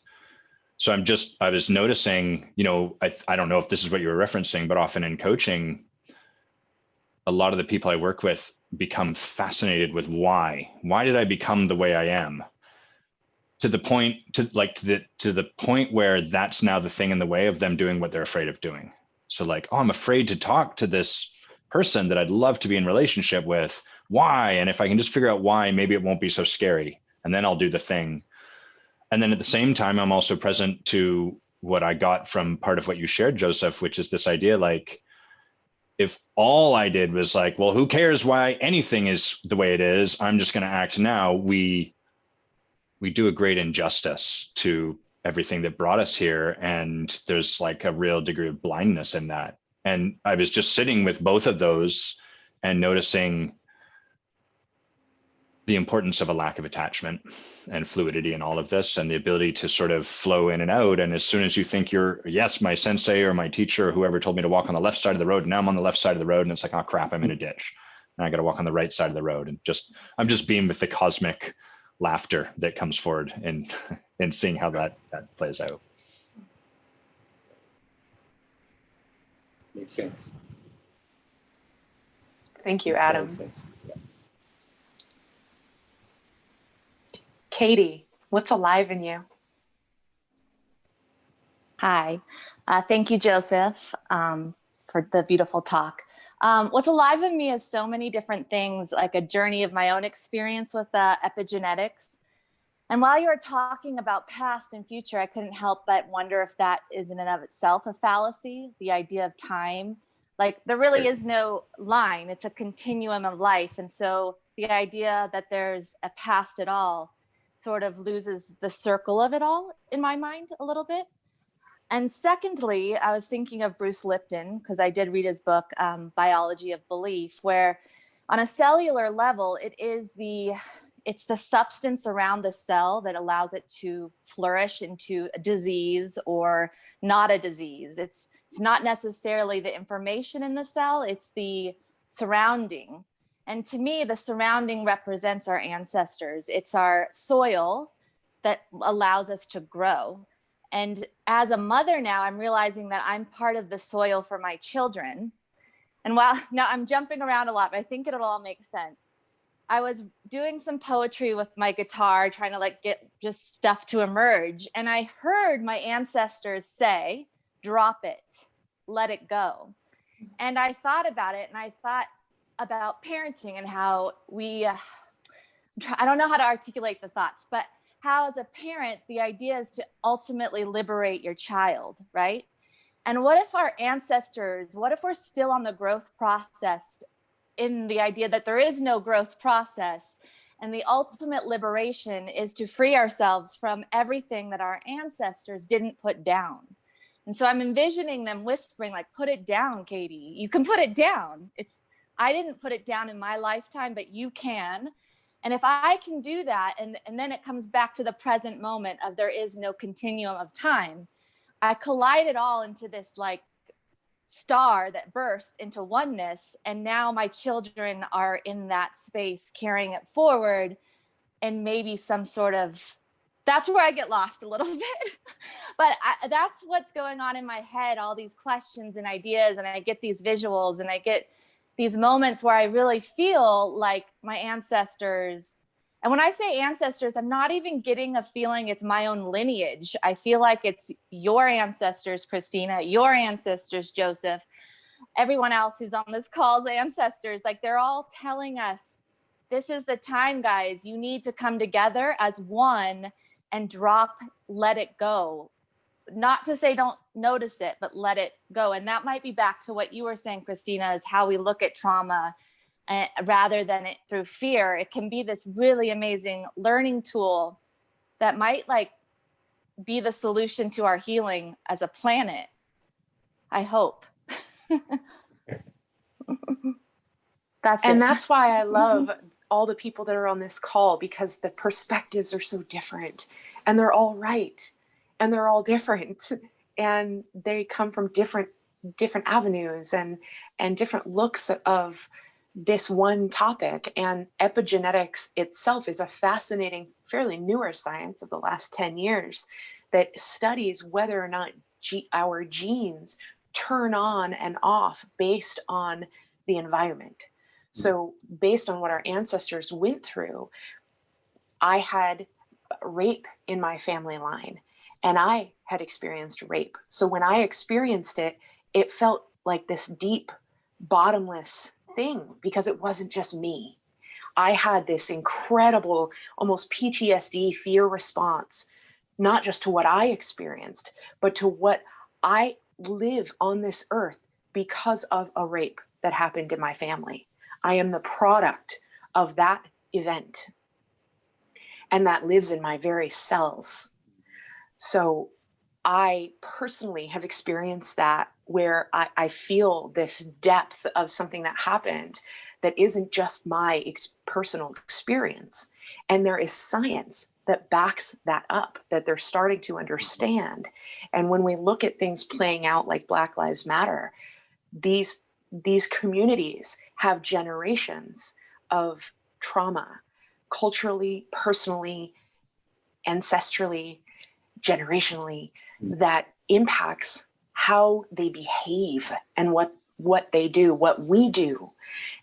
So I was noticing, you know, I don't know if this is what you were referencing, but often in coaching, a lot of the people I work with become fascinated with why did I become the way I am? To the point to the point where that's now the thing in the way of them doing what they're afraid of doing. So like, oh, I'm afraid to talk to this person that I'd love to be in relationship with. Why? And if I can just figure out why, maybe it won't be so scary. And then I'll do the thing. And then at the same time, I'm also present to what I got from part of what you shared, Joseph, which is this idea like, if all I did was like, well, who cares why anything is the way it is? I'm just going to act now. We do a great injustice to everything that brought us here. And there's like a real degree of blindness in that. And I was just sitting with both of those and noticing the importance of a lack of attachment and fluidity in all of this, and the ability to sort of flow in and out. And as soon as you think you're, yes, my sensei or my teacher or whoever told me to walk on the left side of the road, and now I'm on the left side of the road, and it's like, oh crap, I'm in a ditch, and I got to walk on the right side of the road. And I'm just being with the cosmic laughter that comes forward and seeing how that plays out. Makes sense. Thank you, Makes a lot Adam. of sense. Yeah. Katie, what's alive in you? Hi. Thank you, Joseph, for the beautiful talk. What's alive in me is so many different things, like a journey of my own experience with epigenetics. And while you were talking about past and future, I couldn't help but wonder if that is in and of itself a fallacy, the idea of time. Like there really is no line, it's a continuum of life. And so the idea that there's a past at all sort of loses the circle of it all in my mind a little bit. And secondly, I was thinking of Bruce Lipton, because I did read his book, Biology of Belief, where on a cellular level, it's the substance around the cell that allows it to flourish into a disease or not a disease. It's not necessarily the information in the cell, it's the surrounding. And to me, the surrounding represents our ancestors. It's our soil that allows us to grow. And as a mother now, I'm realizing that I'm part of the soil for my children. And while now I'm jumping around a lot, but I think it'll all make sense. I was doing some poetry with my guitar, trying to like get just stuff to emerge. And I heard my ancestors say, drop it, let it go. And I thought about it, and I thought about parenting and how I don't know how to articulate the thoughts, but how as a parent, the idea is to ultimately liberate your child, right? And what if our ancestors, what if we're still on the growth process in the idea that there is no growth process, and the ultimate liberation is to free ourselves from everything that our ancestors didn't put down. And so I'm envisioning them whispering like, put it down, Katie, you can put it down. I didn't put it down in my lifetime, but you can. And if I can do that, and then it comes back to the present moment of there is no continuum of time, I collide it all into this like star that bursts into oneness. And now my children are in that space, carrying it forward. And maybe some sort of, that's where I get lost a little bit. But that's what's going on in my head, all these questions and ideas. And I get these visuals, and I get these moments where I really feel like my ancestors. And when I say ancestors, I'm not even getting a feeling it's my own lineage. I feel like it's your ancestors, Christina, your ancestors, Joseph, everyone else who's on this call's ancestors. Like they're all telling us, this is the time, guys. You need to come together as one and drop, let it go. Not to say don't notice it, but let it go. And that might be back to what you were saying, Christina, is how we look at trauma rather than it through fear. It can be this really amazing learning tool that might like be the solution to our healing as a planet. I hope. That's why I love all the people that are on this call, because the perspectives are so different, and they're all right, and they're all different, and they come from different avenues and different looks of this one topic. And epigenetics itself is a fascinating, fairly newer science of the last 10 years that studies whether or not our genes turn on and off based on the environment. So based on what our ancestors went through, I had rape in my family line, and I had experienced rape. So when I experienced it, it felt like this deep, bottomless thing, because it wasn't just me. I had this incredible, almost PTSD fear response, not just to what I experienced, but to what I live on this earth because of a rape that happened in my family. I am the product of that event, and that lives in my very cells. So I personally have experienced that, where I feel this depth of something that happened that isn't just my personal experience. And there is science that backs that up, that they're starting to understand. And when we look at things playing out like Black Lives Matter, these communities have generations of trauma, culturally, personally, ancestrally, generationally, that impacts how they behave and what they do, what we do.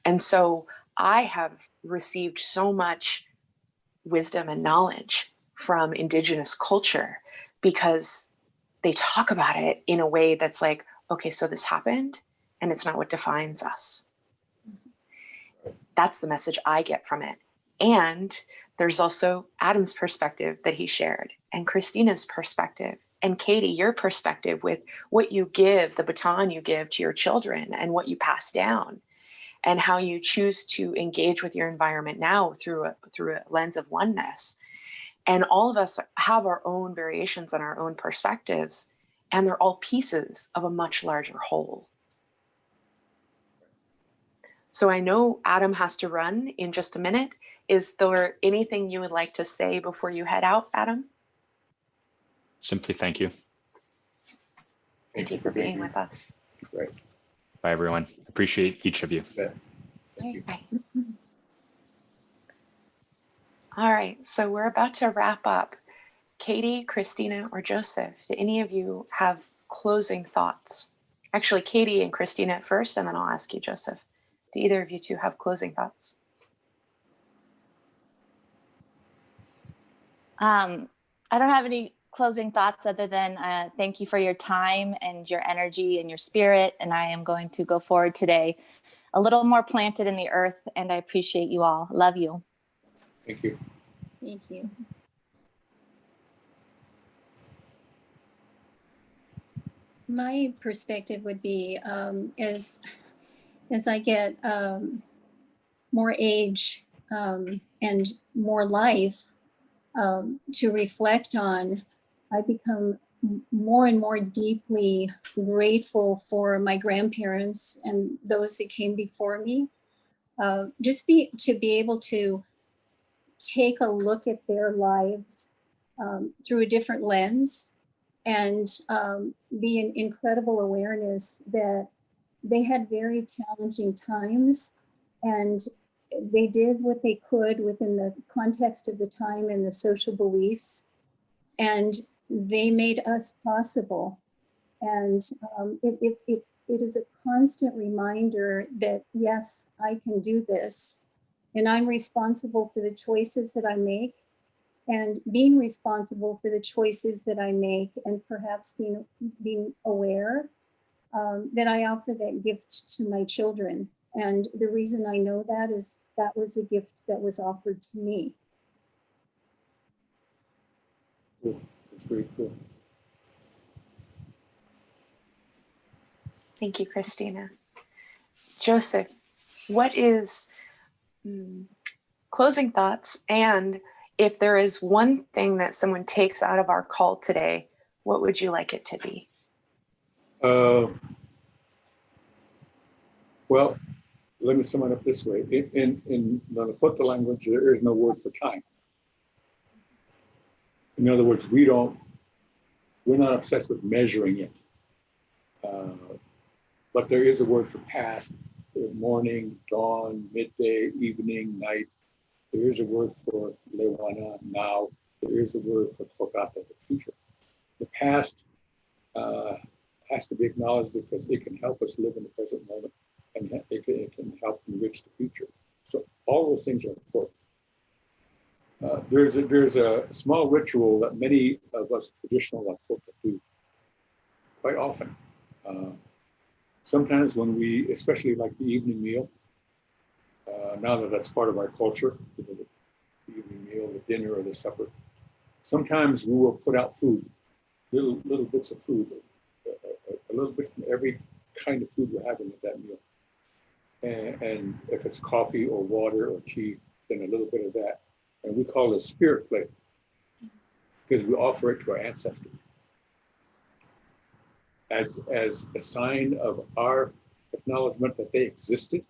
And so I have received so much wisdom and knowledge from indigenous culture because they talk about it in a way that's like, okay, so this happened and it's not what defines us. That's the message I get from it. And there's also Adam's perspective that he shared, and Kristina's perspective, and Katie, your perspective with what you give, the baton you give to your children and what you pass down, and how you choose to engage with your environment now through a lens of oneness. And all of us have our own variations and our own perspectives, and they're all pieces of a much larger whole. So I know Adam has to run in just a minute. Is there anything you would like to say before you head out, Adam? Simply thank you. Thank you for being with us. Great. Bye, everyone. Appreciate each of you. Thank you. Bye. All right, so we're about to wrap up. Katie, Kristina, or Joseph, do any of you have closing thoughts? Actually, Katie and Kristina at first, and then I'll ask you, Joseph. Do either of you two have closing thoughts? I don't have any closing thoughts other than thank you for your time and your energy and your spirit. And I am going to go forward today a little more planted in the earth. And I appreciate you all. Love you. Thank you. Thank you. My perspective would be as I get more age and more life to reflect on, I become more and more deeply grateful for my grandparents and those that came before me. To be able to take a look at their lives through a different lens and be an incredible awareness that they had very challenging times and they did what they could within the context of the time and the social beliefs, and they made us possible. And it is a constant reminder that, yes, I can do this, and I'm responsible for the choices that I make, and being responsible for the choices that I make, and perhaps being aware that I offer that gift to my children. And the reason I know that is that was a gift that was offered to me. Cool. That's very cool. Thank you, Kristina. Joseph, what is closing thoughts? And if there is one thing that someone takes out of our call today, what would you like it to be? Well, let me sum it up this way. In the Lakota language, there is no word for time. In other words, we're not obsessed with measuring it. But there is a word for past, morning, dawn, midday, evening, night. There is a word for lewana, now. There is a word for kokata, the future. The past has to be acknowledged because it can help us live in the present moment, and it can help enrich the future. So all those things are important. There's a small ritual that many of us traditional Lakota do quite often. Sometimes when we, especially like the evening meal, now that that's part of our culture, the evening meal, the dinner or the supper, sometimes we will put out food, little bits of food, a little bit from every kind of food we're having at that meal. And if it's coffee or water or tea, then a little bit of that. And we call it a spirit plate because we offer it to our ancestors as a sign of our acknowledgement that they existed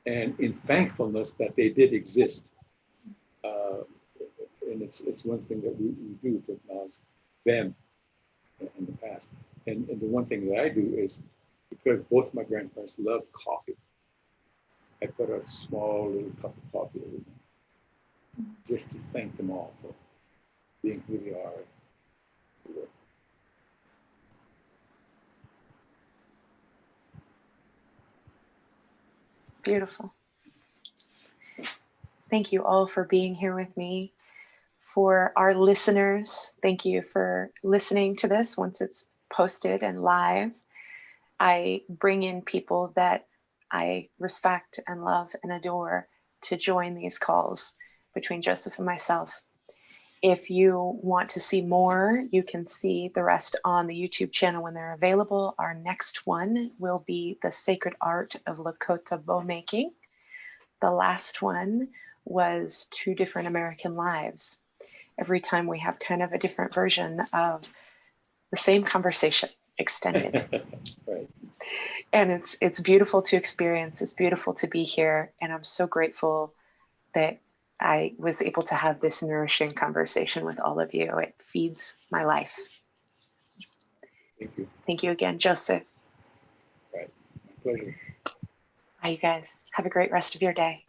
and in thankfulness that they did exist. And it's one thing that we do to acknowledge them in the past. And the one thing that I do is, because both my grandparents loved coffee, I put a small little cup of coffee every night, just to thank them all for being who they are. Beautiful. Thank you all for being here with me. For our listeners, thank you for listening to this once it's posted and live. I bring in people that I respect and love and adore to join these calls between Joseph and myself. If you want to see more, you can see the rest on the YouTube channel when they're available. Our next one will be The Sacred Art of Lakota Bow Making. The last one was 2 Different American Lives. Every time we have kind of a different version of the same conversation extended. Right. And it's beautiful to experience. It's beautiful to be here. And I'm so grateful that I was able to have this nourishing conversation with all of you. It feeds my life. Thank you. Thank you again, Joseph. Right. My pleasure. Bye, you guys. Have a great rest of your day.